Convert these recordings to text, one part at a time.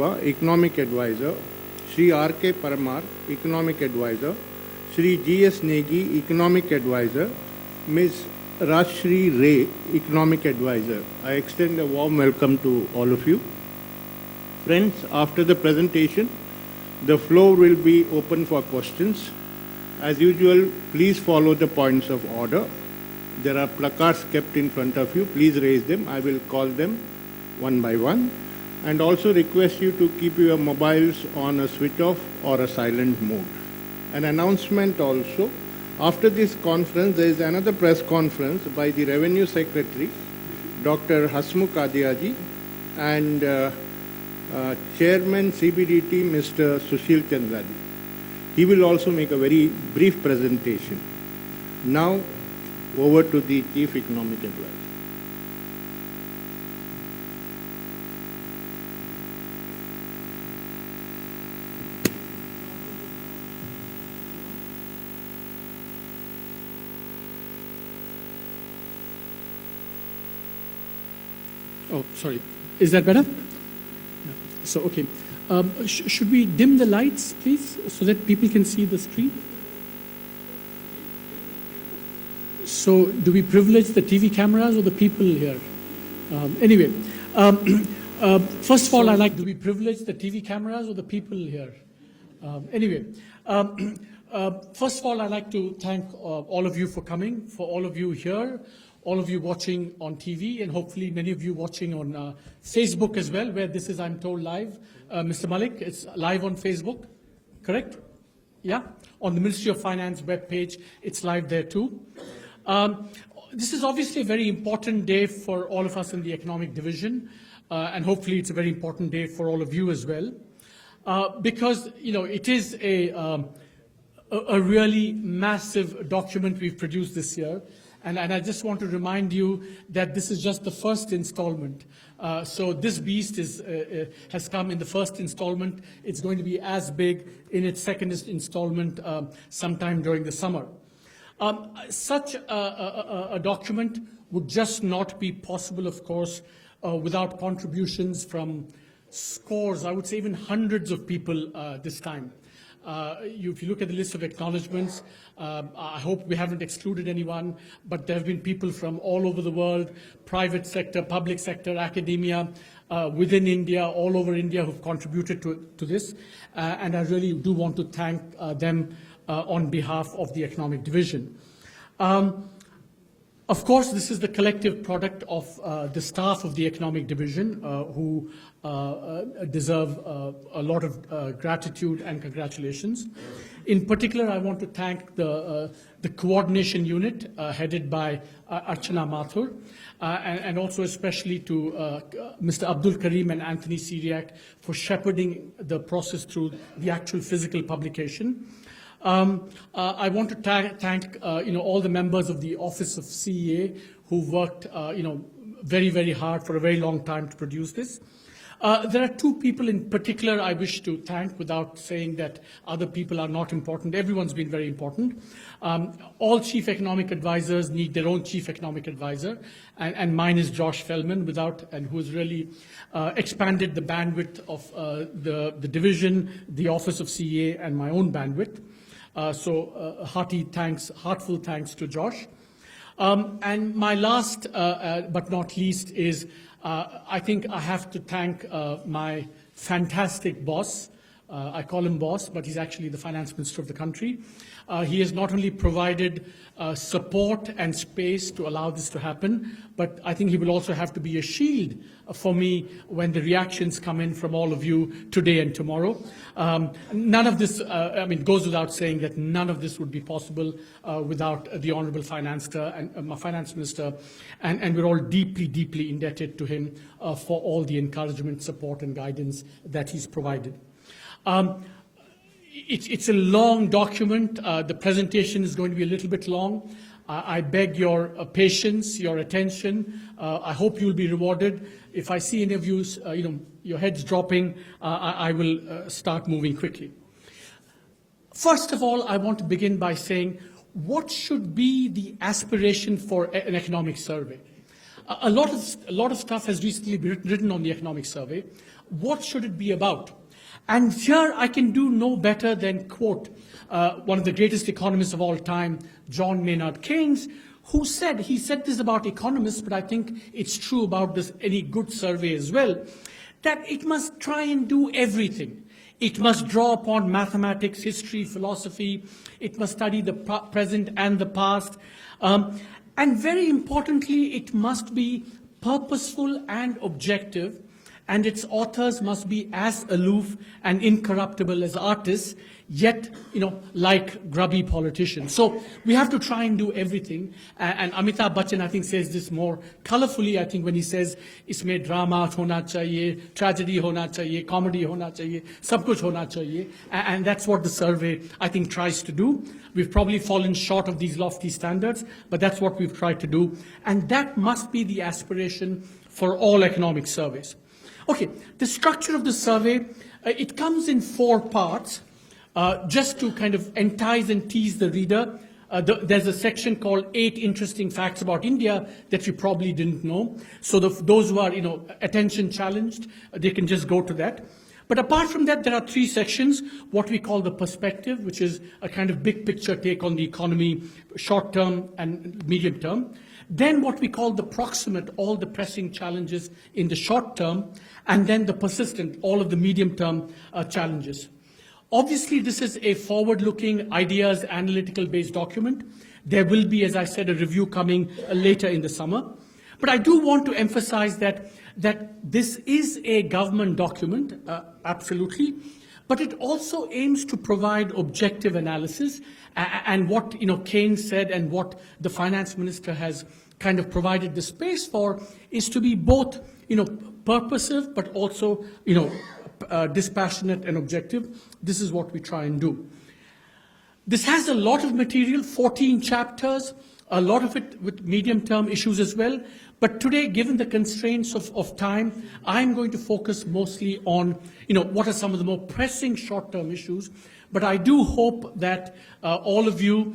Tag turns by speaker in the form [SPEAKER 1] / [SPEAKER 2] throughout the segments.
[SPEAKER 1] Shiva, Economic Advisor, Shri R.K. Paramar, Economic Advisor, Shri G.S. Negi, Economic Advisor, Ms. Rajshri Ray, Economic Advisor. I extend a warm welcome to all of you. Friends, after the presentation, the floor will be open for questions. As usual, please follow the points of order. There are placards kept in front of you. Please raise them. I will call them one by one. And also request you to keep your mobiles on a switch off or a silent mode. An announcement also. After this conference, there is another press conference by the Revenue Secretary, Dr. Hasmukh Adiaji, and Chairman CBDT, Mr. Sushil Chandraji. He will also make a very brief presentation. Now, over to the Chief Economic Advisor.
[SPEAKER 2] Oh, sorry. Is that better? Yeah. So, okay. Should we dim the lights, please, so that people can see the screen? So, do we privilege the TV cameras or the people here? Anyway, first of all, I like. Do we privilege the TV cameras or the people here? First of all, I'd like to thank all of you for coming, for all of you here, all of you watching on TV, and hopefully many of you watching on Facebook as well, where this is, I'm told, live. Mr. Malik, it's live on Facebook, correct? Yeah? On the Ministry of Finance webpage, it's live there too. This is obviously a very important day for all of us in the Economic Division, and hopefully it's a very important day for all of you as well, because, you know, it is a really massive document we've produced this year. And I just want to remind you that this is just the first installment. So this beast has come in the first installment. It's going to be as big in its second installment sometime during the summer. Such a document would just not be possible, of course, without contributions from scores, I would say even hundreds of people this time. If you look at the list of acknowledgements, I hope we haven't excluded anyone, but there have been people from all over the world, private sector, public sector, academia, within India, all over India who've contributed to this. And I really do want to thank them on behalf of the Economic Division. Of course, this is the collective product of the staff of the Economic Division who deserve a lot of gratitude and congratulations. In particular, I want to thank the coordination unit headed by Archana Mathur, and also especially to Mr. Abdul Karim and Anthony Syriac for shepherding the process through the actual physical publication. I want to thank all the members of the Office of CEA who worked very, very hard for a very long time to produce this. There are two people in particular I wish to thank without saying that other people are not important. Everyone's been very important. All chief economic advisors need their own chief economic advisor, and mine is Josh Feldman, who has really expanded the bandwidth of the division, the Office of CEA, and my own bandwidth. Heartful thanks to Josh. And my last but not least is I think I have to thank my fantastic boss. I call him boss, but he's actually the finance minister of the country. He has not only provided support and space to allow this to happen, but I think he will also have to be a shield for me when the reactions come in from all of you today and tomorrow. None of this, it goes without saying that none of this would be possible without the Honourable Finance Minister, and we're all deeply, deeply indebted to him for all the encouragement, support and guidance that he's provided. It's a long document. The presentation is going to be a little bit long. I beg your patience, your attention. I hope you'll be rewarded. If I see any of you, your heads dropping, I will start moving quickly. First of all, I want to begin by saying, what should be the aspiration for an economic survey? a lot of stuff has recently been written on the economic survey. What should it be about? And here I can do no better than quote one of the greatest economists of all time, John Maynard Keynes, who said, he said this about economists, but I think it's true about any good survey as well, that it must try and do everything. It must draw upon mathematics, history, philosophy. It must study the present and the past. And very importantly, it must be purposeful and objective, and its authors must be as aloof and incorruptible as artists, yet, like grubby politicians. So we have to try and do everything. And Amitabh Bachchan, I think, says this more colorfully, I think, when he says, isme drama hona chahiye, tragedy hona chahiye, comedy hona chahiye, sab kuch hona chahiye. And that's what the survey, I think, tries to do. We've probably fallen short of these lofty standards, but that's what we've tried to do. And that must be the aspiration for all economic surveys. Okay, the structure of the survey, it comes in 4 parts. Just to kind of entice and tease the reader, there's a section called 8 Interesting Facts About India that you probably didn't know. So those who are, attention challenged, they can just go to that. But apart from that, there are 3 sections, what we call the perspective, which is a kind of big picture take on the economy, short term and medium term. Then what we call the proximate, all the pressing challenges in the short term, and then the persistent, all of the medium term challenges. Obviously, this is a forward-looking, ideas, analytical-based document. There will be, as I said, a review coming later in the summer. But I do want to emphasize that this is a government document, absolutely. But it also aims to provide objective analysis. And what Keynes said and what the finance minister has kind of provided the space for is to be both purposive, but also dispassionate and objective. This is what we try and do. This has a lot of material, 14 chapters, a lot of it with medium-term issues as well. But today, given the constraints of time, I'm going to focus mostly on, what are some of the more pressing short-term issues. But I do hope that all of you,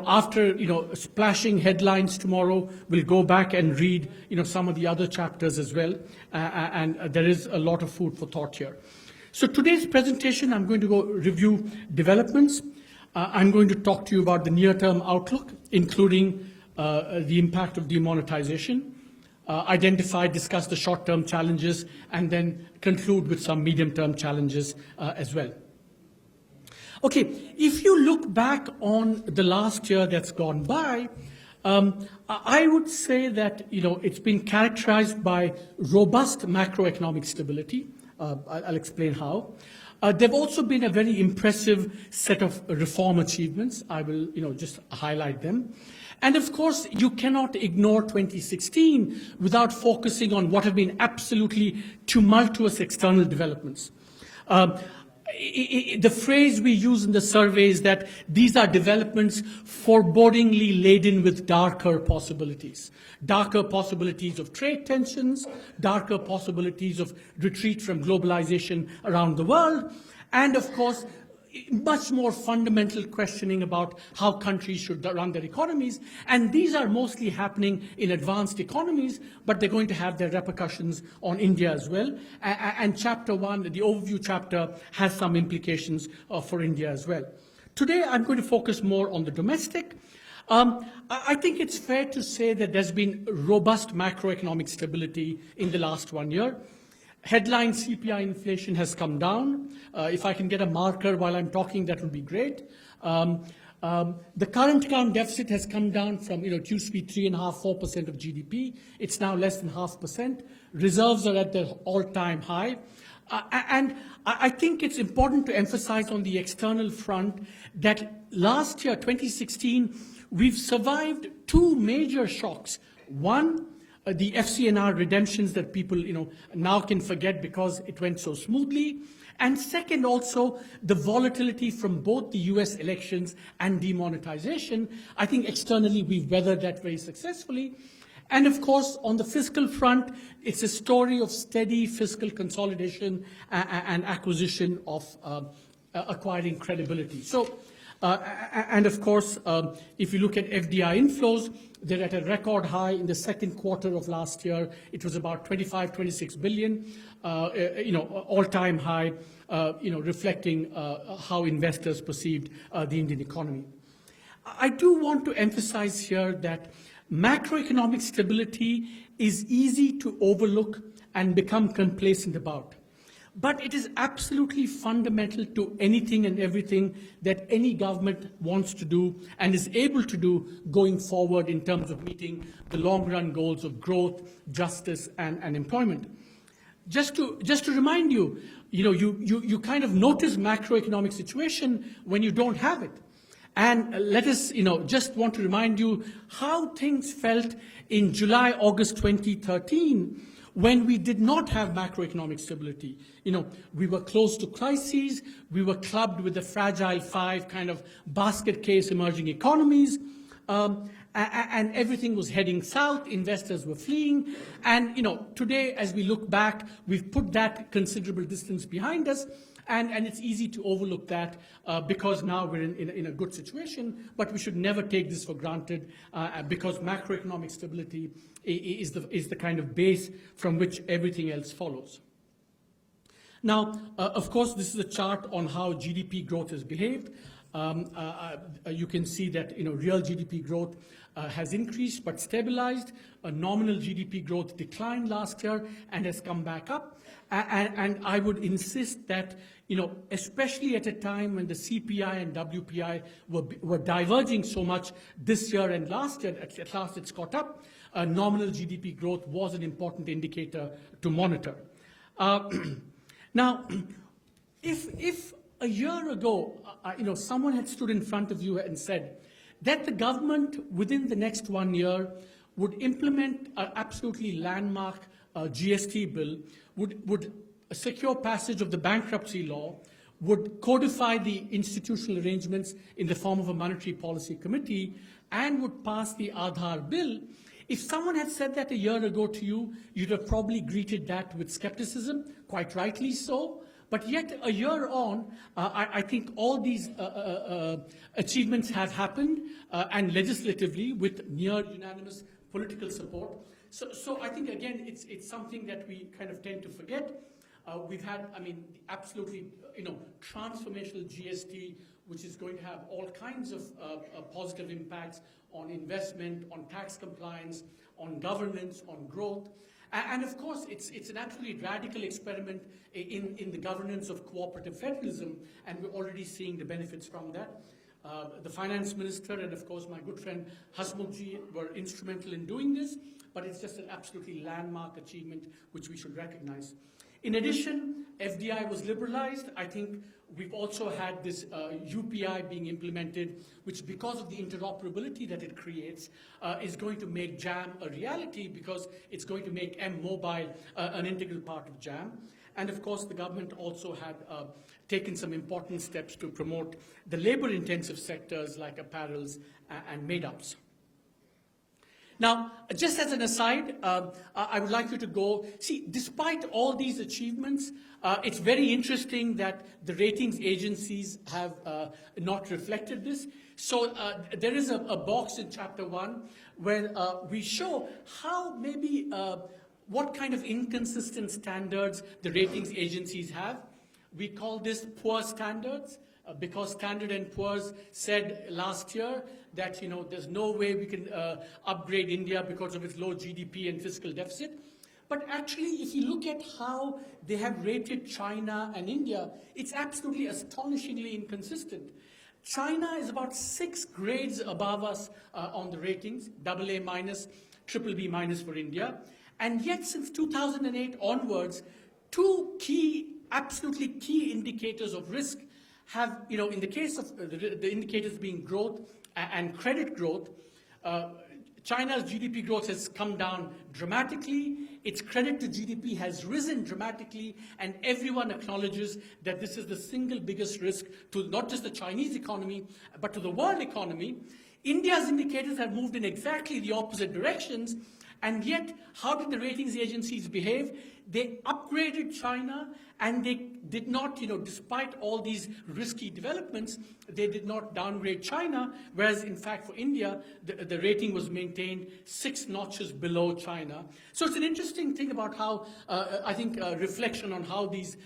[SPEAKER 2] after, splashing headlines tomorrow, will go back and read, some of the other chapters as well. And there is a lot of food for thought here. So today's presentation, I'm going to go review developments. I'm going to talk to you about the near-term outlook, including the impact of demonetization, discuss the short-term challenges, and then conclude with some medium-term challenges as well. Okay, if you look back on the last year that's gone by, I would say that it's been characterized by robust macroeconomic stability. I'll explain how. There have also been a very impressive set of reform achievements. I will just highlight them. And of course, you cannot ignore 2016 without focusing on what have been absolutely tumultuous external developments. The phrase we use in the survey is that these are developments forebodingly laden with darker possibilities. Darker possibilities of trade tensions, darker possibilities of retreat from globalization around the world, and of course, much more fundamental questioning about how countries should run their economies. And these are mostly happening in advanced economies, but they're going to have their repercussions on India as well. And chapter 1, the overview chapter, has some implications for India as well. Today, I'm going to focus more on the domestic. I think it's fair to say that there's been robust macroeconomic stability in the last 1 year. Headline CPI inflation has come down. If I can get a marker while I'm talking, that would be great. The current account deficit has come down from, it used to be 3.5%, 4% of GDP. It's now less than 0.5%. Reserves are at their all-time high. And I think it's important to emphasize on the external front that last year, 2016, we've survived 2 major shocks. One, the FCNR redemptions that people, now can forget because it went so smoothly. And second, also, the volatility from both the US elections and demonetization. I think externally we've weathered that very successfully. And of course, on the fiscal front, it's a story of steady fiscal consolidation and acquisition of acquiring credibility. So And of course, if you look at FDI inflows, they're at a record high in the second quarter of last year. It was about 26 billion, all-time high, reflecting how investors perceived the Indian economy. I do want to emphasize here that macroeconomic stability is easy to overlook and become complacent about. But it is absolutely fundamental to anything and everything that any government wants to do and is able to do going forward in terms of meeting the long-run goals of growth, justice, and employment. Just to remind you, you kind of notice macroeconomic situation when you don't have it. And let us, just want to remind you how things felt in July, August 2013, when we did not have macroeconomic stability. We were close to crises, we were clubbed with the fragile five kind of basket case emerging economies, and everything was heading south, investors were fleeing, and today as we look back, we've put that considerable distance behind us, and it's easy to overlook that because now we're in a good situation, but we should never take this for granted because macroeconomic stability is the kind of base from which everything else follows. Now, of course, this is a chart on how GDP growth has behaved. You can see that real GDP growth has increased but stabilized. Nominal GDP growth declined last year and has come back up. And I would insist that, especially at a time when the CPI and WPI were diverging so much this year and last year, at last it's caught up, nominal GDP growth was an important indicator to monitor. Now, if a year ago, someone had stood in front of you and said that the government within the next 1 year would implement an absolutely landmark GST bill, would secure passage of the bankruptcy law, would codify the institutional arrangements in the form of a monetary policy committee, and would pass the Aadhaar bill, if someone had said that a year ago to you, you'd have probably greeted that with skepticism, quite rightly so. But yet, a year on, I think all these achievements have happened, and legislatively with near unanimous political support. So I think, again, it's something that we kind of tend to forget. We've had, absolutely, transformational GST, which is going to have all kinds of positive impacts on investment, on tax compliance, on governance, on growth. And of course, it's an absolutely radical experiment in the governance of cooperative federalism, and we're already seeing the benefits from that. The finance minister and, of course, my good friend Hasmukh were instrumental in doing this, but it's just an absolutely landmark achievement which we should recognize. In addition, FDI was liberalized. I think we've also had this UPI being implemented, which, because of the interoperability that it creates, is going to make JAM a reality because it's going to make M-Mobile an integral part of JAM. And of course, the government also had taken some important steps to promote the labor-intensive sectors like apparels and made-ups. Now, just as an aside, I would like you to go, see, despite all these achievements, it's very interesting that the ratings agencies have not reflected this. So there is a box in Chapter 1 where we show how maybe what kind of inconsistent standards the ratings agencies have. We call this poor standards. Because Standard & Poor's said last year that there's no way we can upgrade India because of its low GDP and fiscal deficit. But actually, if you look at how they have rated China and India, it's absolutely astonishingly inconsistent. China is about 6 grades above us on the ratings, AA minus, BBB minus for India. And yet, since 2008 onwards, 2 absolutely key indicators of risk have, in the case of the indicators being growth and credit growth, China's GDP growth has come down dramatically, its credit to GDP has risen dramatically, and everyone acknowledges that this is the single biggest risk to not just the Chinese economy, but to the world economy. India's indicators have moved in exactly the opposite directions, and yet, how did the ratings agencies behave? They upgraded China And they did not, despite all these risky developments, they did not downgrade China, whereas in fact for India, the rating was maintained 6 notches below China. So it's an interesting thing about how, I think, reflection on how these,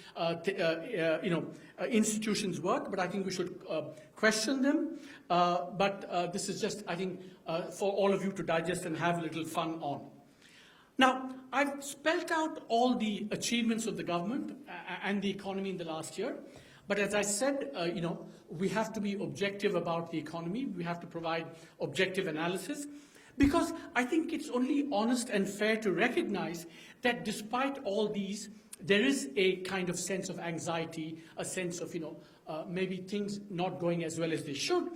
[SPEAKER 2] institutions work, but I think we should question them. But this is just, I think, for all of you to digest and have a little fun on. Now, I've spelled out all the achievements of the government and the economy in the last year. But as I said, we have to be objective about the economy. We have to provide objective analysis. Because I think it's only honest and fair to recognize that despite all these, there is a kind of sense of anxiety, a sense of, maybe things not going as well as they should.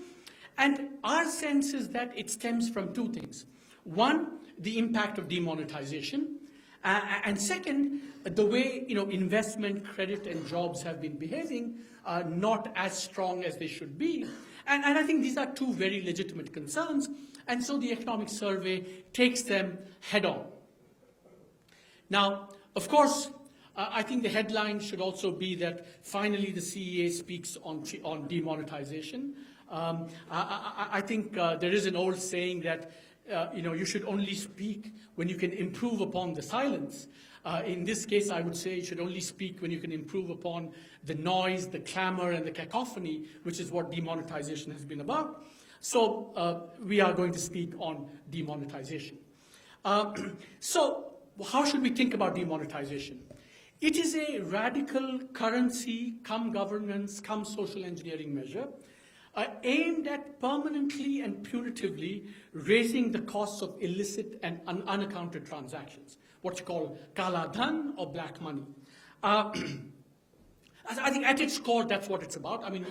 [SPEAKER 2] And our sense is that it stems from two things. One, the impact of demonetization. And second, the way investment, credit, and jobs have been behaving not as strong as they should be. And I think these are two very legitimate concerns. And so the economic survey takes them head on. Now, of course, I think the headline should also be that finally the CEA speaks on demonetization. I think there is an old saying that you should only speak when you can improve upon the silence. In this case, I would say you should only speak when you can improve upon the noise, the clamor, and the cacophony, which is what demonetization has been about. So we are going to speak on demonetization. So how should we think about demonetization? It is a radical currency, come governance, come social engineering measure aimed at permanently and punitively raising the costs of illicit and unaccounted transactions, what you call kala dhan or black money. I think at its core, that's what it's about. I mean,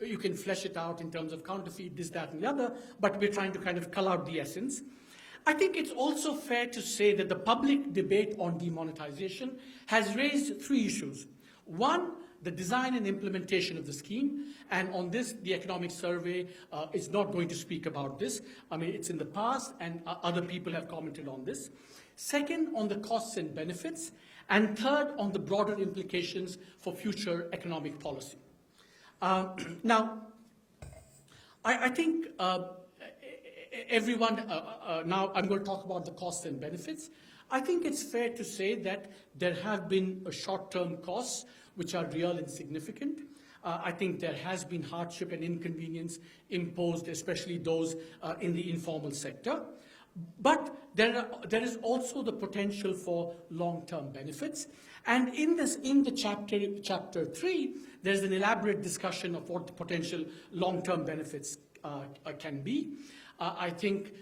[SPEAKER 2] you can flesh it out in terms of counterfeit, this, that, and the other, but we're trying to kind of cull out the essence. I think it's also fair to say that the public debate on demonetization has raised 3 issues. One, the design and implementation of the scheme, and on this, the economic survey is not going to speak about this. I mean, it's in the past, and other people have commented on this. Second, on the costs and benefits, and third, on the broader implications for future economic policy. Now, I think everyone, now I'm going to talk about the costs and benefits. I think it's fair to say that there have been short-term costs which are real and significant. I think there has been hardship and inconvenience imposed, especially those in the informal sector. But there is also the potential for long-term benefits. And in the chapter 3, there's an elaborate discussion of what the potential long-term benefits can be. I think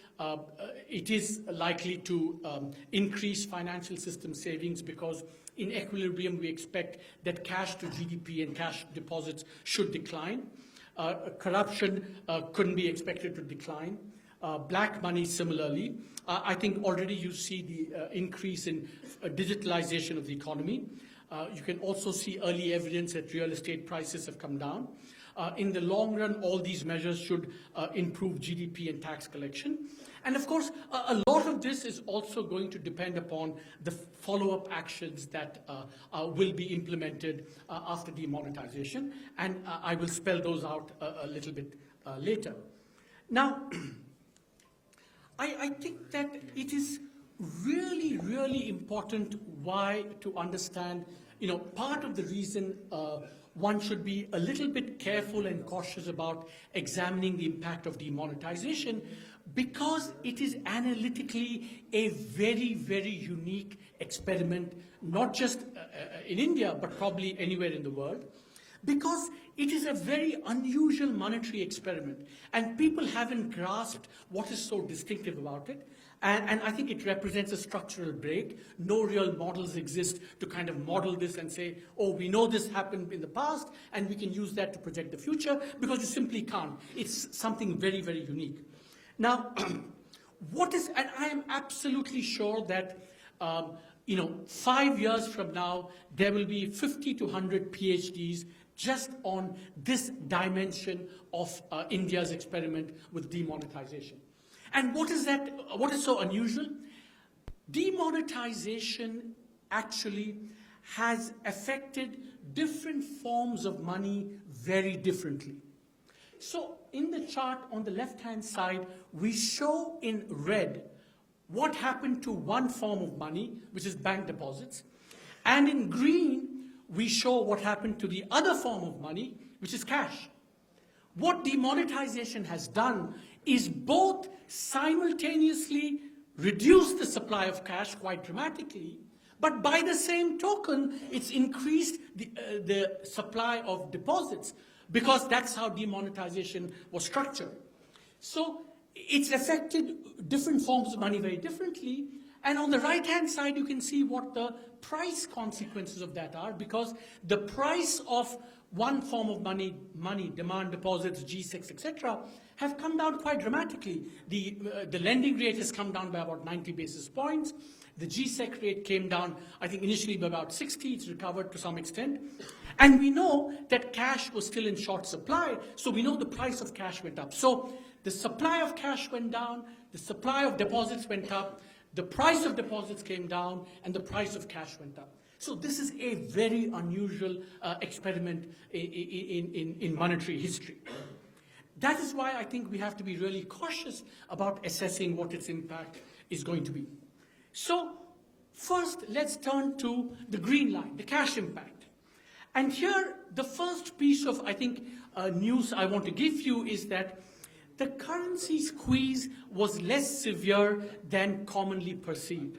[SPEAKER 2] it is likely to increase financial system savings because in equilibrium we expect that cash to GDP and cash deposits should decline. Corruption couldn't be expected to decline. Black money similarly. I think already you see the increase in digitalization of the economy. You can also see early evidence that real estate prices have come down. In the long run, all these measures should improve GDP and tax collection. And of course, a lot of this is also going to depend upon the follow-up actions that will be implemented after demonetization. And I will spell those out a little bit later. Now, I think that it is really, really important to understand, part of the reason one should be a little bit careful and cautious about examining the impact of demonetization because it is analytically a very, very unique experiment, not just in India, but probably anywhere in the world, because it is a very unusual monetary experiment, and people haven't grasped what is so distinctive about it. And I think it represents a structural break. No real models exist to kind of model this and say, oh, we know this happened in the past, and we can use that to project the future, because you simply can't. It's something very, very unique. Now, and I am absolutely sure that, 5 years from now, there will be 50 to 100 PhDs just on this dimension of India's experiment with demonetization. And what is that? What is so unusual? Demonetization actually has affected different forms of money very differently. So in the chart on the left-hand side, we show in red what happened to one form of money, which is bank deposits, and in green, we show what happened to the other form of money, which is cash. What demonetization has done is both simultaneously reduce the supply of cash quite dramatically, but by the same token, it's increased the supply of deposits, because that's how demonetization was structured. So it's affected different forms of money very differently. And on the right-hand side, you can see what the price consequences of that are, because the price of one form of money, demand deposits, G6, etc., have come down quite dramatically. The lending rate has come down by about 90 basis points. The G-Sec rate came down, I think, initially by about 60. It's recovered to some extent. And we know that cash was still in short supply, so we know the price of cash went up. So the supply of cash went down, the supply of deposits went up, the price of deposits came down, and the price of cash went up. So this is a very unusual experiment in monetary history. That is why I think we have to be really cautious about assessing what its impact is going to be. So first, let's turn to the green line, the cash impact. And here, the first piece of, I think, news I want to give you is that the currency squeeze was less severe than commonly perceived.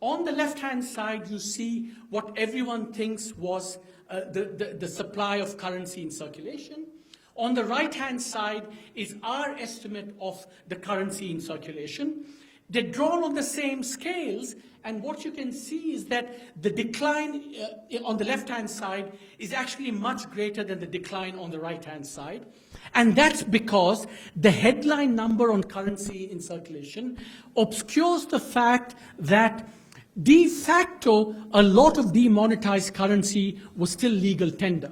[SPEAKER 2] On the left-hand side, you see what everyone thinks was the supply of currency in circulation. On the right-hand side is our estimate of the currency in circulation. They're drawn on the same scales, and what you can see is that the decline on the left-hand side is actually much greater than the decline on the right-hand side. And that's because the headline number on currency in circulation obscures the fact that de facto a lot of demonetized currency was still legal tender.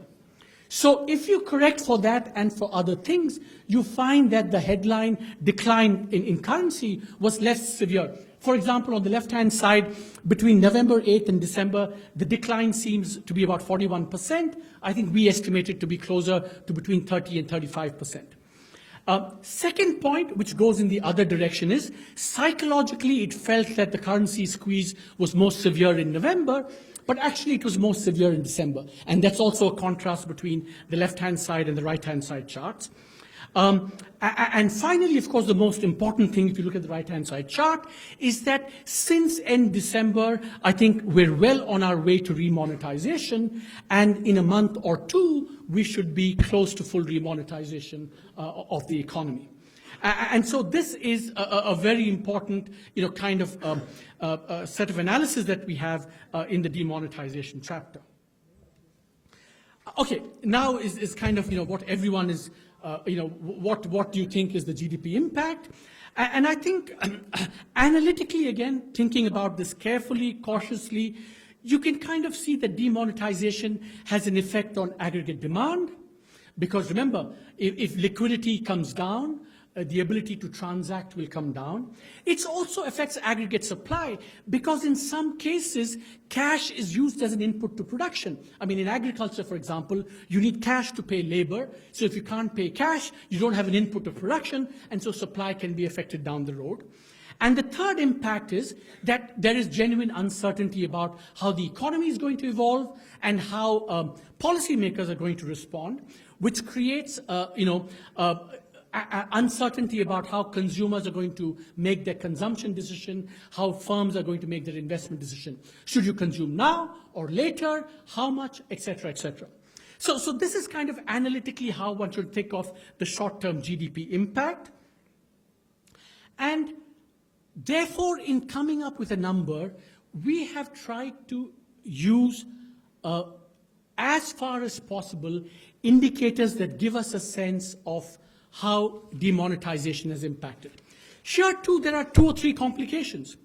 [SPEAKER 2] So if you correct for that and for other things, you find that the headline decline in currency was less severe. For example, on the left-hand side, between November 8th and December, the decline seems to be about 41%. I think we estimate it to be closer to between 30 and 35%. Second point, which goes in the other direction, is psychologically it felt that the currency squeeze was most severe in November, but actually it was most severe in December. And that's also a contrast between the left-hand side and the right-hand side charts. And finally, of course, the most important thing, if you look at the right-hand side chart, is that since end December, I think we're well on our way to remonetization, and in a month or two, we should be close to full remonetization of the economy. And so this is a very important, kind of set of analysis that we have in the demonetization chapter. Okay, now is kind of, what everyone is, what do you think is the GDP impact? And I think analytically, again, thinking about this carefully, cautiously, you can kind of see that demonetization has an effect on aggregate demand, because remember, if liquidity comes down, the ability to transact will come down. It also affects aggregate supply, because in some cases, cash is used as an input to production. I mean, in agriculture, for example, you need cash to pay labor. So if you can't pay cash, you don't have an input to production, and so supply can be affected down the road. And the third impact is that there is genuine uncertainty about how the economy is going to evolve and how policymakers are going to respond, which creates, uncertainty about how consumers are going to make their consumption decision, how firms are going to make their investment decision. Should you consume now or later? How much? Etc., etc. So this is kind of analytically how one should think of the short-term GDP impact. And therefore, in coming up with a number, we have tried to use, as far as possible, indicators that give us a sense of how demonetization has impacted. Here too, there are 2 or 3 complications.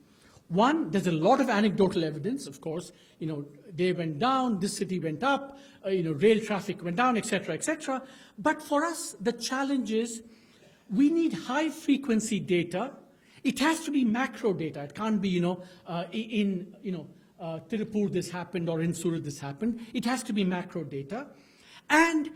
[SPEAKER 2] One, there's a lot of anecdotal evidence, of course. They went down, this city went up, rail traffic went down, etc., etc. But for us, the challenge is we need high-frequency data. It has to be macro data. It can't be, Tirupur this happened or in Surat this happened. It has to be macro data. And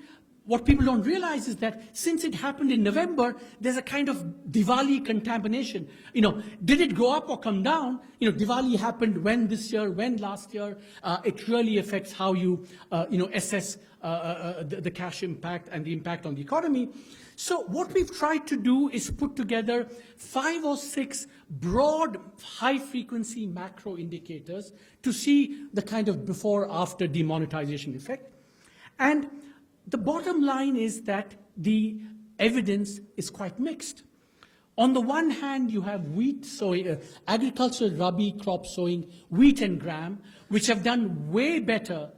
[SPEAKER 2] what people don't realize is that since it happened in November, there's a kind of Diwali contamination. Did it go up or come down? Diwali happened when this year, when last year. It really affects how you, assess the cash impact and the impact on the economy. So what we've tried to do is put together 5 or 6 broad, high-frequency macro indicators to see the kind of before-after demonetization effect. And the bottom line is that the evidence is quite mixed. On the one hand, you have wheat sowing, agricultural rabi crop sowing, wheat and gram, which have done way better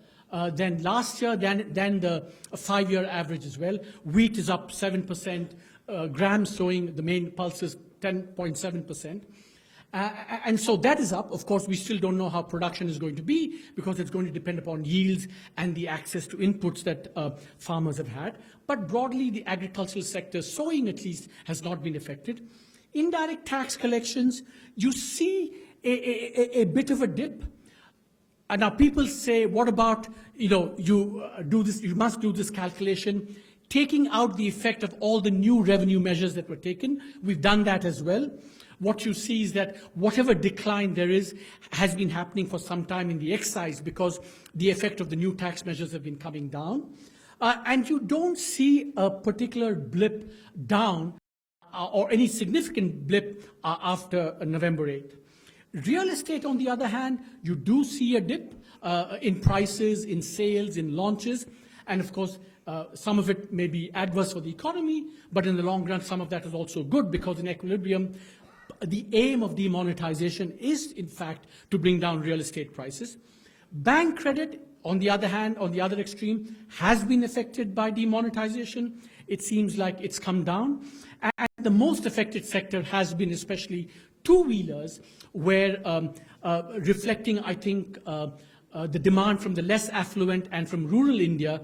[SPEAKER 2] than last year, than the 5-year average as well. Wheat is up 7%, gram sowing, the main pulse is 10.7%. And so that is up. Of course, we still don't know how production is going to be because it's going to depend upon yields and the access to inputs that farmers have had. But broadly, the agricultural sector, sowing at least, has not been affected. Indirect tax collections, you see a bit of a dip. And now people say, what about, you must do this calculation, taking out the effect of all the new revenue measures that were taken. We've done that as well. What you see is that whatever decline there is has been happening for some time in the excise because the effect of the new tax measures have been coming down. And you don't see a particular blip down or any significant blip after November 8th. Real estate, on the other hand, you do see a dip in prices, in sales, in launches. And of course, some of it may be adverse for the economy, but in the long run, some of that is also good because in equilibrium, the aim of demonetization is, in fact, to bring down real estate prices. Bank credit, on the other hand, on the other extreme, has been affected by demonetization. It seems like it's come down. And the most affected sector has been especially two-wheelers, where reflecting, I think, the demand from the less affluent and from rural India,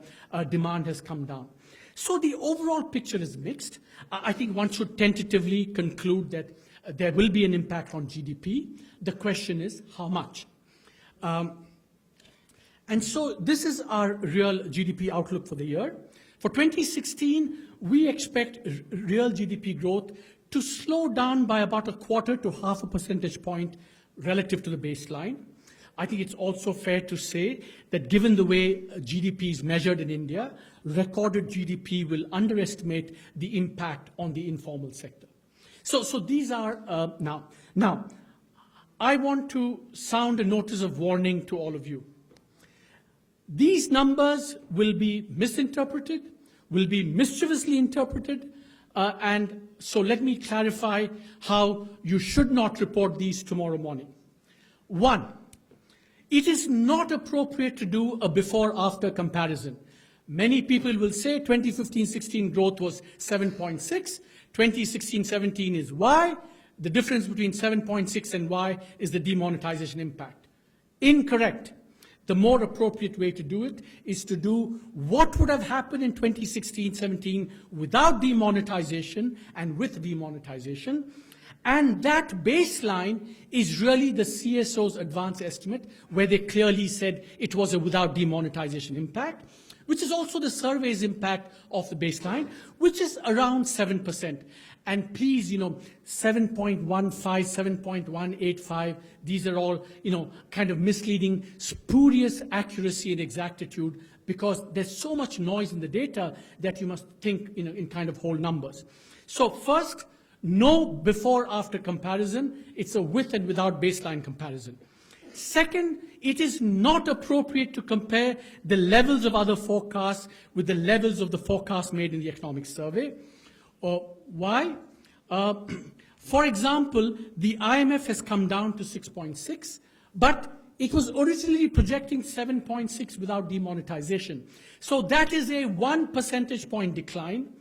[SPEAKER 2] demand has come down. So the overall picture is mixed. I think one should tentatively conclude that there will be an impact on GDP. The question is how much? And so this is our real GDP outlook for the year. For 2016, we expect real GDP growth to slow down by about 1/4 to 1/2 percentage point relative to the baseline. I think it's also fair to say that given the way GDP is measured in India, recorded GDP will underestimate the impact on the informal sector. So these are now, I want to sound a notice of warning to all of you. These numbers will be misinterpreted, will be mischievously interpreted, and so let me clarify how you should not report these tomorrow morning. 1, it is not appropriate to do a before-after comparison. Many people will say 2015-16 growth was 7.6, 2016-17 is Y. The difference between 7.6 and Y is the demonetization impact. Incorrect. The more appropriate way to do it is to do what would have happened in 2016-17 without demonetization and with demonetization. And that baseline is really the CSO's advance estimate, where they clearly said it was a without demonetization impact, which is also the survey's impact of the baseline, which is around 7%. And please, 7.15, 7.185, these are all, kind of misleading, spurious accuracy and exactitude, because there's so much noise in the data that you must think, in kind of whole numbers. So first, no before-after comparison. It's a with and without baseline comparison. Second, it is not appropriate to compare the levels of other forecasts with the levels of the forecast made in the economic survey. Why? For example, the IMF has come down to 6.6, but it was originally projecting 7.6 without demonetization. So that is a 1 percentage point decline,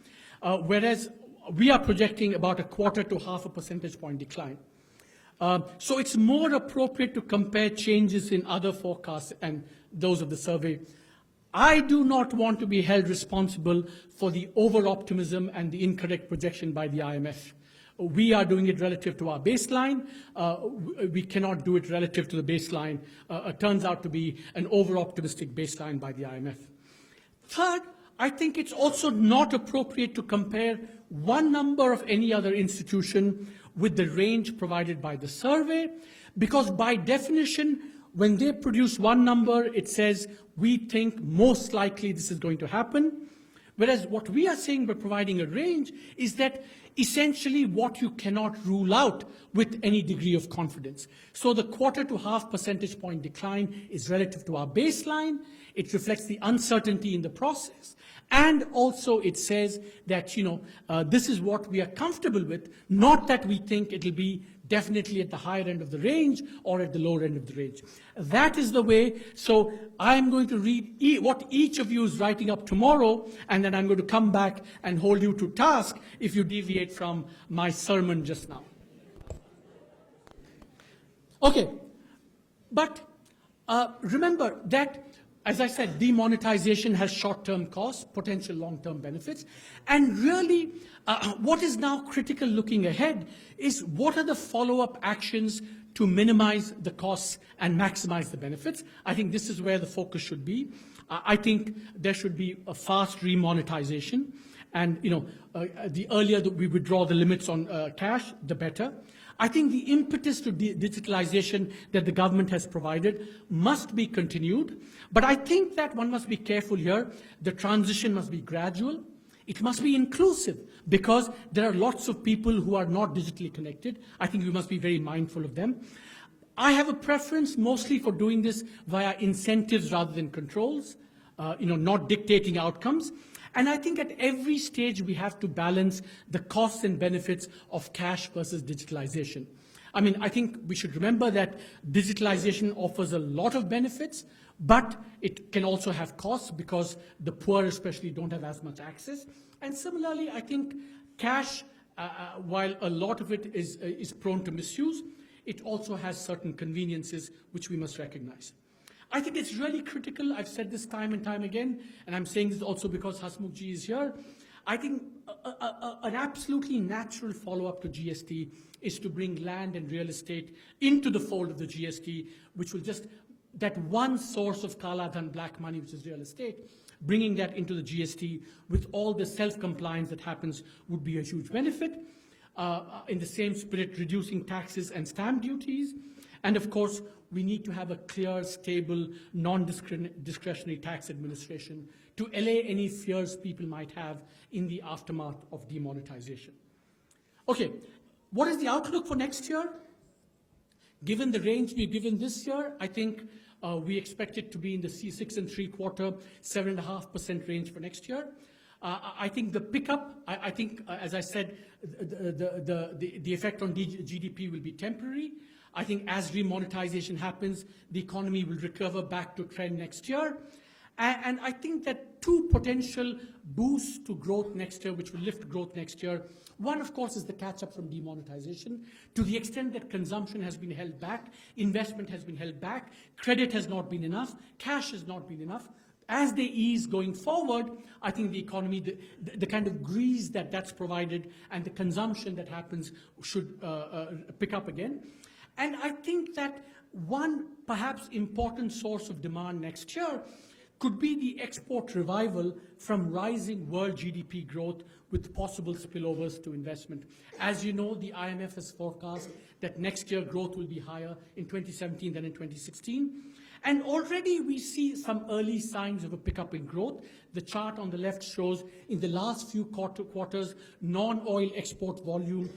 [SPEAKER 2] whereas we are projecting about 1/4 to 1/2 percentage point decline. So it's more appropriate to compare changes in other forecasts and those of the survey. I do not want to be held responsible for the over-optimism and the incorrect projection by the IMF. we are doing it relative to our baseline. We cannot do it relative to the baseline. Turns out to be an over-optimistic baseline by the IMF. Third, I think it's also not appropriate to compare one number of any other institution with the range provided by the survey, because by definition, when they produce one number, it says, we think most likely this is going to happen. Whereas what we are saying by providing a range is that essentially what you cannot rule out with any degree of confidence. So the 1/4 to 1/2 percentage point decline is relative to our baseline. It reflects the uncertainty in the process. And also it says that, this is what we are comfortable with, not that we think it'll be definitely at the higher end of the range or at the lower end of the range. That is the way. So I'm going to read what each of you is writing up tomorrow, and then I'm going to come back and hold you to task if you deviate from my sermon just now. Okay, but remember that, as I said, demonetization has short-term costs, potential long-term benefits. And really, what is now critical looking ahead is what are the follow-up actions to minimize the costs and maximize the benefits. I think this is where the focus should be. I think there should be a fast remonetization. And, the earlier that we withdraw the limits on cash, the better. I think the impetus to digitalization that the government has provided must be continued. But I think that one must be careful here. The transition must be gradual. It must be inclusive, because there are lots of people who are not digitally connected. I think we must be very mindful of them. I have a preference mostly for doing this via incentives rather than controls, not dictating outcomes. And I think at every stage we have to balance the costs and benefits of cash versus digitalization. I think we should remember that digitalization offers a lot of benefits, but it can also have costs because the poor especially don't have as much access. And similarly, I think cash, while a lot of it is prone to misuse, it also has certain conveniences which we must recognize. I think it's really critical. I've said this time and time again, and I'm saying this also because Hasmukhji is here. I think an absolutely natural follow-up to GST is to bring land and real estate into the fold of the GST, which will that one source of Kala Dhan, black money, which is real estate, bringing that into the GST with all the self-compliance that happens would be a huge benefit. In the same spirit, reducing taxes and stamp duties. And of course, we need to have a clear, stable, non-discretionary tax administration to allay any fears people might have in the aftermath of demonetization. Okay, what is the outlook for next year? Given the range we've given this year, I think we expect it to be in the 6 3/4, 7.5% range for next year. I think the pickup, I think, as I said, the effect on GDP will be temporary. I think as remonetization happens, the economy will recover back to trend next year. And I think that two potential boosts to growth next year, which will lift growth next year. One, of course, is the catch-up from demonetization. To the extent that consumption has been held back, investment has been held back, credit has not been enough, cash has not been enough. As they ease going forward, I think the economy, the kind of grease that's provided and the consumption that happens should pick up again. And I think that one perhaps important source of demand next year could be the export revival from rising world GDP growth with possible spillovers to investment. As you know, the IMF has forecast that next year growth will be higher in 2017 than in 2016. And already we see some early signs of a pickup in growth. The chart on the left shows in the last few quarters, non-oil export volume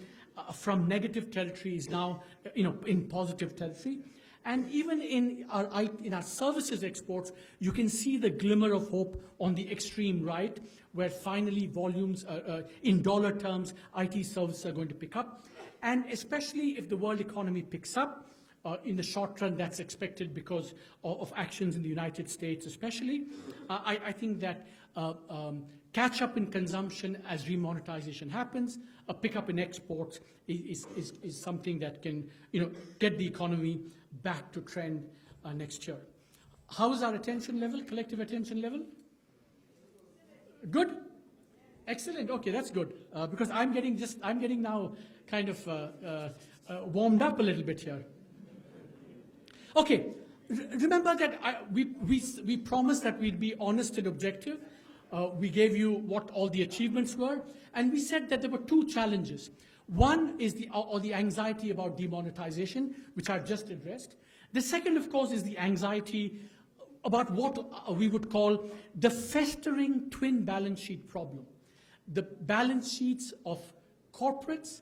[SPEAKER 2] from negative territory is now in positive territory. And even in our services exports, you can see the glimmer of hope on the extreme right, where finally volumes, in dollar terms, IT services are going to pick up. And especially if the world economy picks up, in the short run, that's expected because of actions in the United States especially. I think that catch up in consumption as remonetization happens, a pickup in exports is something that can get the economy back to trend next year. How is our attention level, collective attention level? Good? Excellent. Okay, that's good. Because I'm getting now kind of warmed up a little bit here. Okay, remember that we promised that we'd be honest and objective. We gave you what all the achievements were, and we said that there were two challenges. One is the anxiety about demonetization, which I've just addressed. The second, of course, is the anxiety about what we would call the festering twin balance sheet problem. The balance sheets of corporates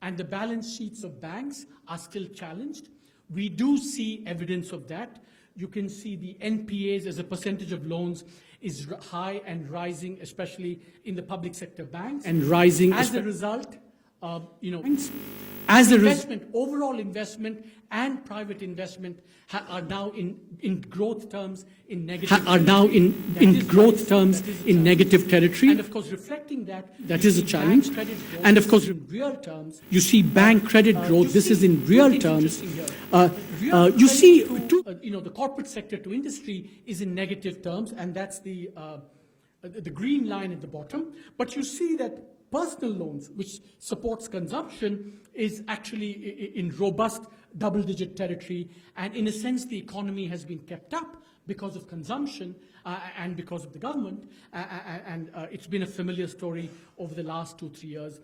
[SPEAKER 2] and the balance sheets of banks are still challenged. We do see evidence of that. You can see the NPAs as a percentage of loans is high and rising, especially in the public sector banks. And rising as a result, overall investment and private investment are now in growth terms in negative. Negative territory. And of course, reflecting that is a challenge. And of course, in real terms, you see bank credit growth. This is in real terms. You see, the corporate sector to industry is in negative terms, and that's the green line at the bottom. But you see that personal loans, which supports consumption, is actually in robust double-digit territory. And in a sense, the economy has been kept up because of consumption and because of the government. And it's been a familiar story over the last 2-3 years.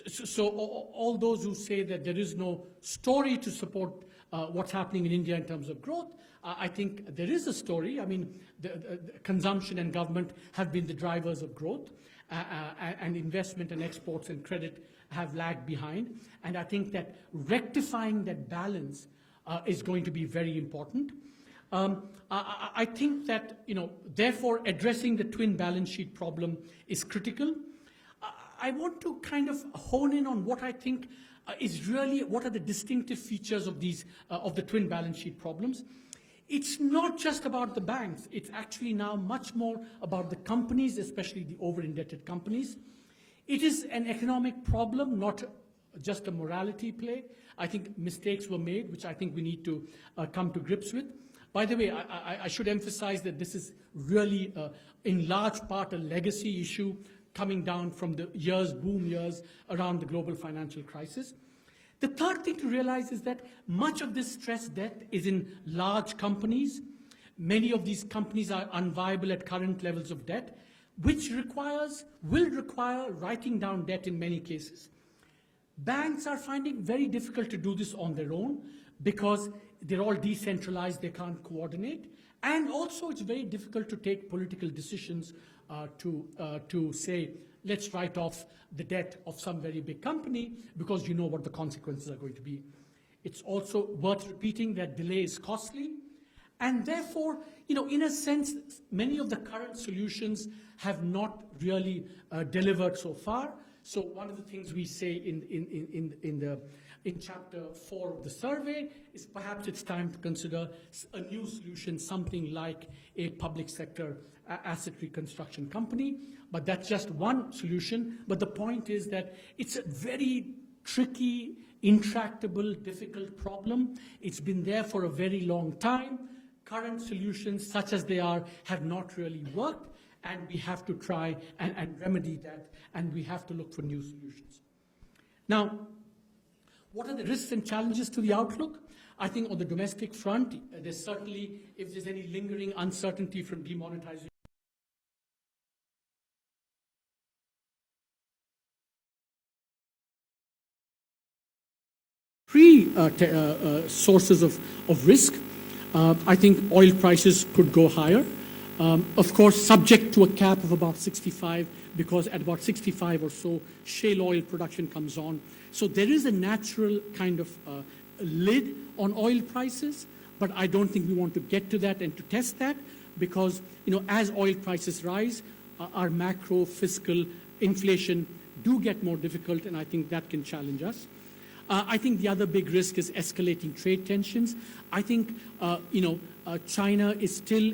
[SPEAKER 2] So all those who say that there is no story to support what's happening in India in terms of growth, I think there is a story. I mean, the consumption and government have been the drivers of growth. And investment and exports and credit have lagged behind. And I think that rectifying that balance is going to be very important. I think that, therefore, addressing the twin balance sheet problem is critical. I want to kind of hone in on what I think is really, what are the distinctive features of the twin balance sheet problems. It's not just about the banks. It's actually now much more about the companies, especially the over-indebted companies. It is an economic problem, not just a morality play. I think mistakes were made, which I think we need to come to grips with. By the way, I should emphasize that this is really, in large part, a legacy issue coming down from the boom years around the global financial crisis. The third thing to realize is that much of this stress debt is in large companies. Many of these companies are unviable at current levels of debt, which will require writing down debt in many cases. Banks are finding very difficult to do this on their own because they're all decentralized, they can't coordinate. And also it's very difficult to take political decisions to say, let's write off the debt of some very big company because you know what the consequences are going to be. It's also worth repeating that delay is costly. And therefore, in a sense, many of the current solutions have not really delivered so far. So one of the things we say in chapter 4 of the survey is perhaps it's time to consider a new solution, something like a public sector asset reconstruction company. But that's just one solution. But the point is that it's a very tricky, intractable, difficult problem. It's been there for a very long time. Current solutions, such as they are, have not really worked. And we have to try and remedy that. And we have to look for new solutions. Now, what are the risks and challenges to the outlook? I think on the domestic front, there's certainly, if there's any lingering uncertainty from demonetization, sources of risk. I think oil prices could go higher. Of course, subject to a cap of about 65, because at about 65 or so, shale oil production comes on. So there is a natural kind of lid on oil prices, but I don't think we want to get to that and to test that, because as oil prices rise, our macro fiscal inflation do get more difficult, and I think that can challenge us. I think the other big risk is escalating trade tensions. I think, China is still,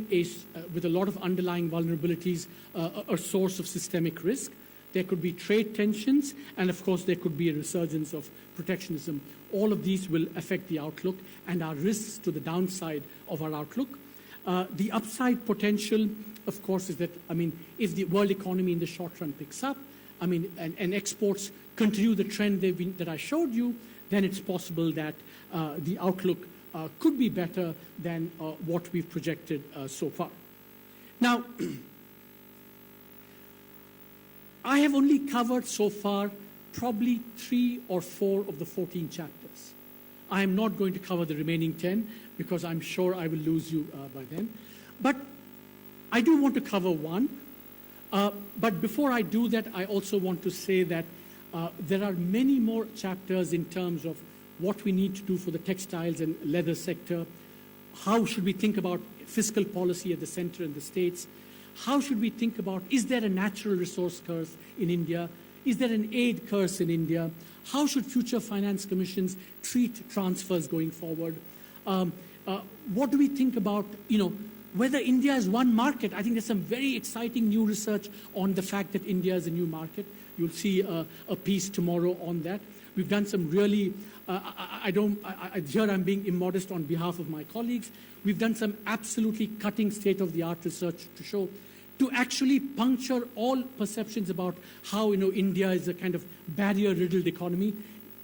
[SPEAKER 2] with a lot of underlying vulnerabilities, a source of systemic risk. There could be trade tensions, and of course there could be a resurgence of protectionism. All of these will affect the outlook and are risks to the downside of our outlook. The upside potential of course, is that, I mean, if the world economy in the short run picks up, I mean, and exports continue the trend that I showed you, then it's possible that the outlook could be better than what we've projected so far. Now, I have only covered so far probably 3 or 4 of the 14 chapters. I am not going to cover the remaining 10 because I'm sure I will lose you by then. But I do want to cover one. But before I do that, I also want to say that there are many more chapters in terms of what we need to do for the textiles and leather sector. How should we think about fiscal policy at the center and the states? How should we think about, is there a natural resource curse in India? Is there an aid curse in India? How should future finance commissions treat transfers going forward? What do we think about, whether India is one market? I think there's some very exciting new research on the fact that India is a new market. You'll see a piece tomorrow on that. We've done some really, here I'm being immodest on behalf of my colleagues. We've done some absolutely cutting state-of-the-art research to show, to actually puncture all perceptions about how, India is a kind of barrier-riddled economy.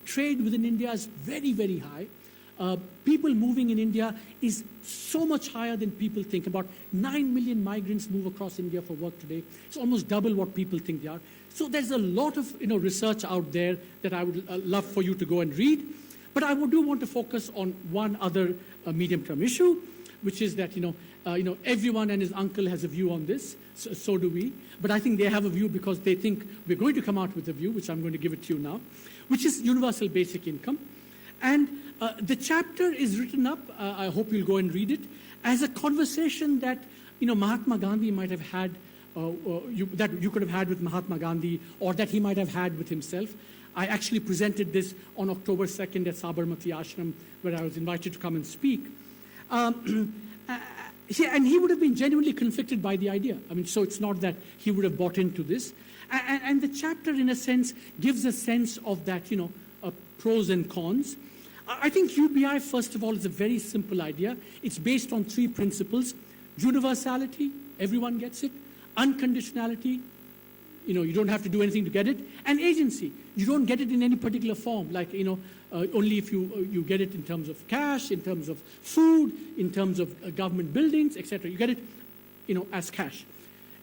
[SPEAKER 2] Trade within India is very, very high. People moving in India is so much higher than people think. About 9 million migrants move across India for work today. It's almost double what people think they are. So there's a lot of research out there that I would love for you to go and read. But I do want to focus on one other medium-term issue, which is that everyone and his uncle has a view on this. So do we. But I think they have a view because they think we're going to come out with a view, which I'm going to give it to you now, which is universal basic income. And the chapter is written up, I hope you'll go and read it, as a conversation that Mahatma Gandhi might have had, that you could have had with Mahatma Gandhi, or that he might have had with himself. I actually presented this on October 2nd at Sabarmati Ashram, where I was invited to come and speak. And he would have been genuinely conflicted by the idea. I mean, so it's not that he would have bought into this. And the chapter, in a sense, gives a sense of that, pros and cons. I think UBI, first of all, is a very simple idea. It's based on 3 principles: universality, everyone gets it; unconditionality, you don't have to do anything to get it; and agency, you don't get it in any particular form, like, only if you get it in terms of cash, in terms of food, in terms of government buildings, etc. You get it, as cash.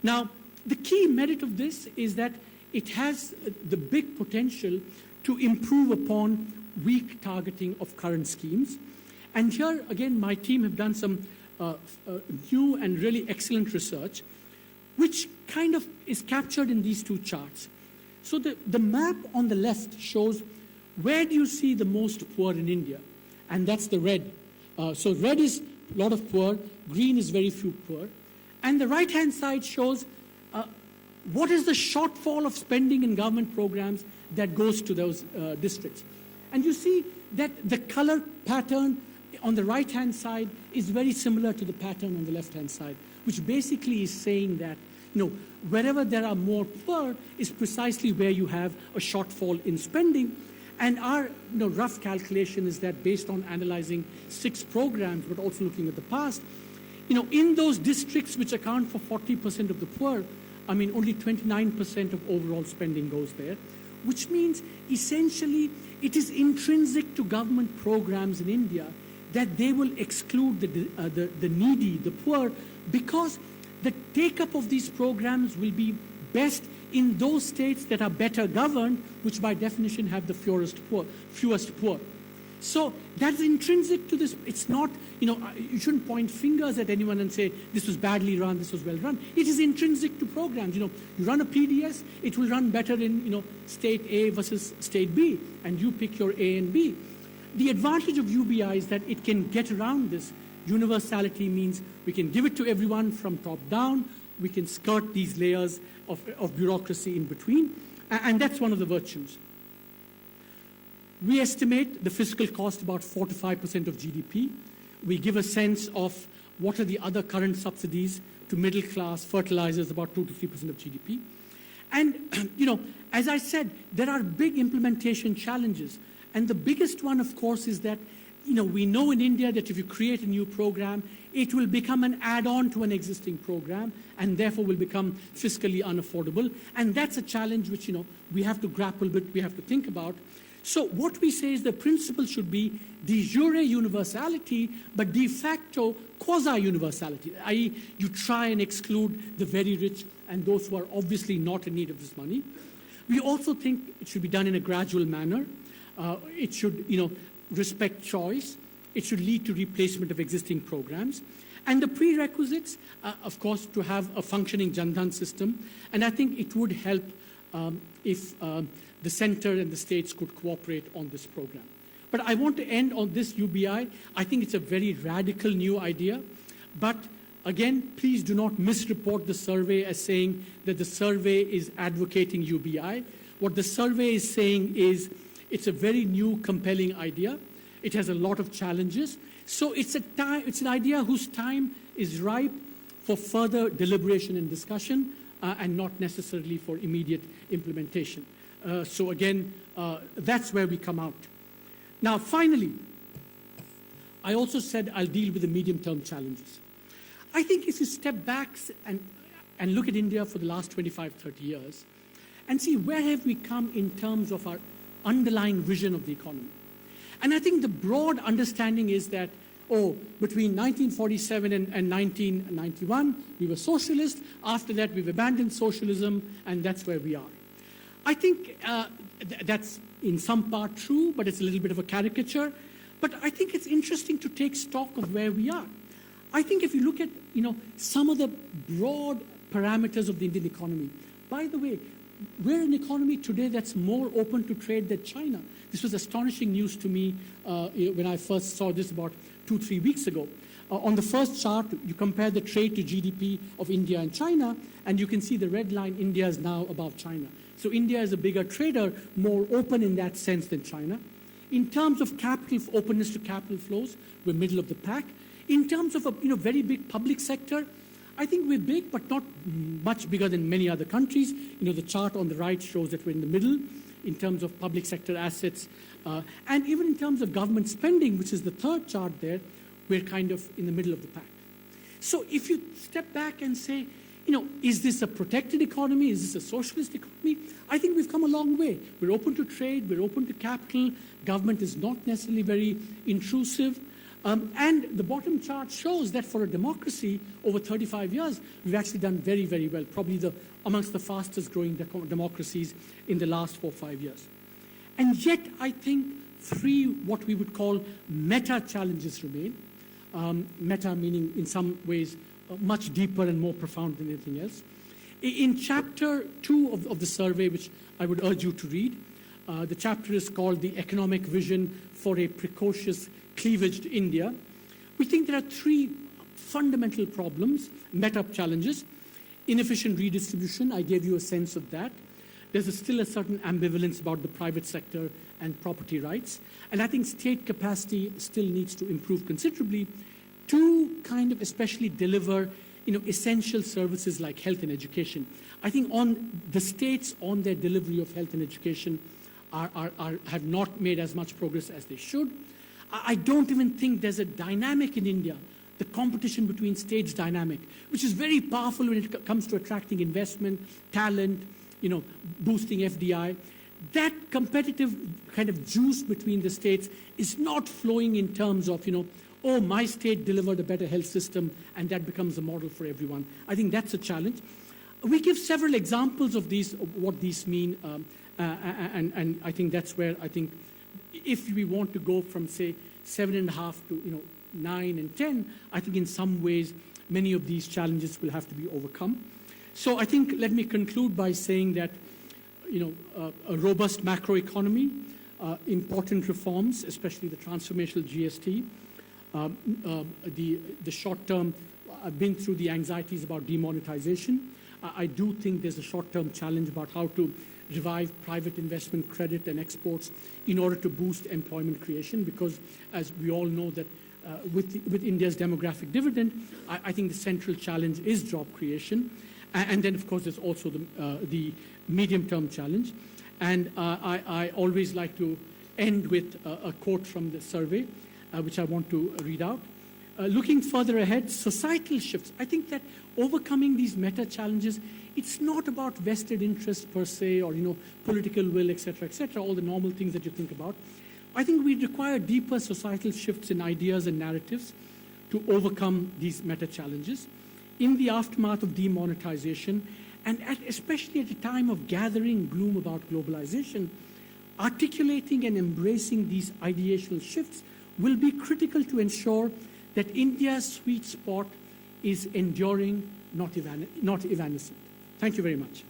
[SPEAKER 2] Now, the key merit of this is that it has the big potential to improve upon weak targeting of current schemes. And here, again, my team have done some new and really excellent research, which kind of is captured in these 2 charts. So the map on the left shows where do you see the most poor in India? And that's the red. So red is a lot of poor, green is very few poor. And the right-hand side shows what is the shortfall of spending in government programs that goes to those districts. And you see that the color pattern on the right-hand side is very similar to the pattern on the left-hand side, which basically is saying that, wherever there are more poor is precisely where you have a shortfall in spending. And our rough calculation is that, based on analyzing 6 programs, but also looking at the past, in those districts which account for 40% of the poor, only 29% of overall spending goes there, which means essentially it is intrinsic to government programs in India that they will exclude the needy, the poor, because the take-up of these programs will be best in those states that are better governed, which by definition have the fewest poor. So that's intrinsic to this. It's not, you shouldn't point fingers at anyone and say, this was badly run, this was well run. It is intrinsic to programs. You run a PDS, it will run better in, state A versus state B, and you pick your A and B. The advantage of UBI is that it can get around this. Universality means we can give it to everyone from top down. We can skirt these layers of bureaucracy in between, and that's one of the virtues. We estimate the fiscal cost about 4 to 5% of GDP. We give a sense of what are the other current subsidies to middle class, fertilizers, about 2 to 3% of GDP. And, as I said, there are big implementation challenges. And the biggest one, of course, is that we know in India that if you create a new program, it will become an add-on to an existing program and therefore will become fiscally unaffordable. And that's a challenge which, we have to grapple with, we have to think about. So what we say is the principle should be de jure universality, but de facto quasi-universality, i.e. you try and exclude the very rich and those who are obviously not in need of this money. We also think it should be done in a gradual manner. It should, respect choice. It should lead to replacement of existing programs. And the prerequisites, of course, to have a functioning Jan Dhan system. And I think it would help if the center and the states could cooperate on this program. But I want to end on this UBI. I think it's a very radical new idea. But again, please do not misreport the survey as saying that the survey is advocating UBI. What the survey is saying is it's a very new, compelling idea. It has a lot of challenges. So it's an idea whose time is ripe for further deliberation and discussion and not necessarily for immediate implementation. So again, that's where we come out. Now, finally, I also said I'll deal with the medium-term challenges. I think if you step back and look at India for the last 25, 30 years and see where have we come in terms of our underlying vision of the economy. And I think the broad understanding is that, between 1947 and 1991, we were socialist. After that, we've abandoned socialism, and that's where we are. I think that's in some part true, but it's a little bit of a caricature. But I think it's interesting to take stock of where we are. I think if you look at, some of the broad parameters of the Indian economy, by the way, we're an economy today that's more open to trade than China. This was astonishing news to me when I first saw this about 2-3 weeks ago. On the first chart, you compare the trade to GDP of India and China, and you can see the red line, India is now above China. So India is a bigger trader, more open in that sense than China. In terms of capital, openness to capital flows, we're middle of the pack. In terms of a very big public sector, I think we're big, but not much bigger than many other countries. The chart on the right shows that we're in the middle in terms of public sector assets. And even in terms of government spending, which is the third chart there, we're kind of in the middle of the pack. So if you step back and say, is this a protected economy? Is this a socialist economy? I think we've come a long way. We're open to trade. We're open to capital. Government is not necessarily very intrusive. And the bottom chart shows that for a democracy over 35 years, we've actually done very, very well, probably amongst the fastest growing democracies in the last 4 or 5 years. And yet, I think 3 what we would call meta challenges remain. Meta meaning in some ways much deeper and more profound than anything else. In chapter 2 of the survey, which I would urge you to read, the chapter is called The Economic Vision for a Precocious Cleavaged India. We think there are 3 fundamental problems, meta challenges. Inefficient redistribution, I gave you a sense of that. There's still a certain ambivalence about the private sector and property rights. And I think state capacity still needs to improve considerably to kind of especially deliver essential services like health and education. I think on the states on their delivery of health and education have not made as much progress as they should. I don't even think there's a dynamic in India, the competition between states dynamic, which is very powerful when it comes to attracting investment, talent, boosting FDI. That competitive kind of juice between the states is not flowing in terms of, my state delivered a better health system and that becomes a model for everyone. I think that's a challenge. We give several examples of what these mean, and I think that's where I think if we want to go from, say, 7.5 to 9 and 10, I think in some ways many of these challenges will have to be overcome. So I think let me conclude by saying that a robust macroeconomy, important reforms, especially the transformational GST, the short term. I've been through the anxieties about demonetization. I do think there's a short-term challenge about how to revive private investment credit and exports in order to boost employment creation, because as we all know that with India's demographic dividend, I think the central challenge is job creation. And then, of course, there's also the medium-term challenge. And I always like to end with a quote from the survey. which I want to read out. Looking further ahead, societal shifts. I think that overcoming these meta challenges, it's not about vested interest per se, or political will, etc., all the normal things that you think about. I think we require deeper societal shifts in ideas and narratives to overcome these meta challenges. In the aftermath of demonetization, and especially at a time of gathering gloom about globalization, articulating and embracing these ideational shifts will be critical to ensure that India's sweet spot is enduring, not evanescent. Thank you very much.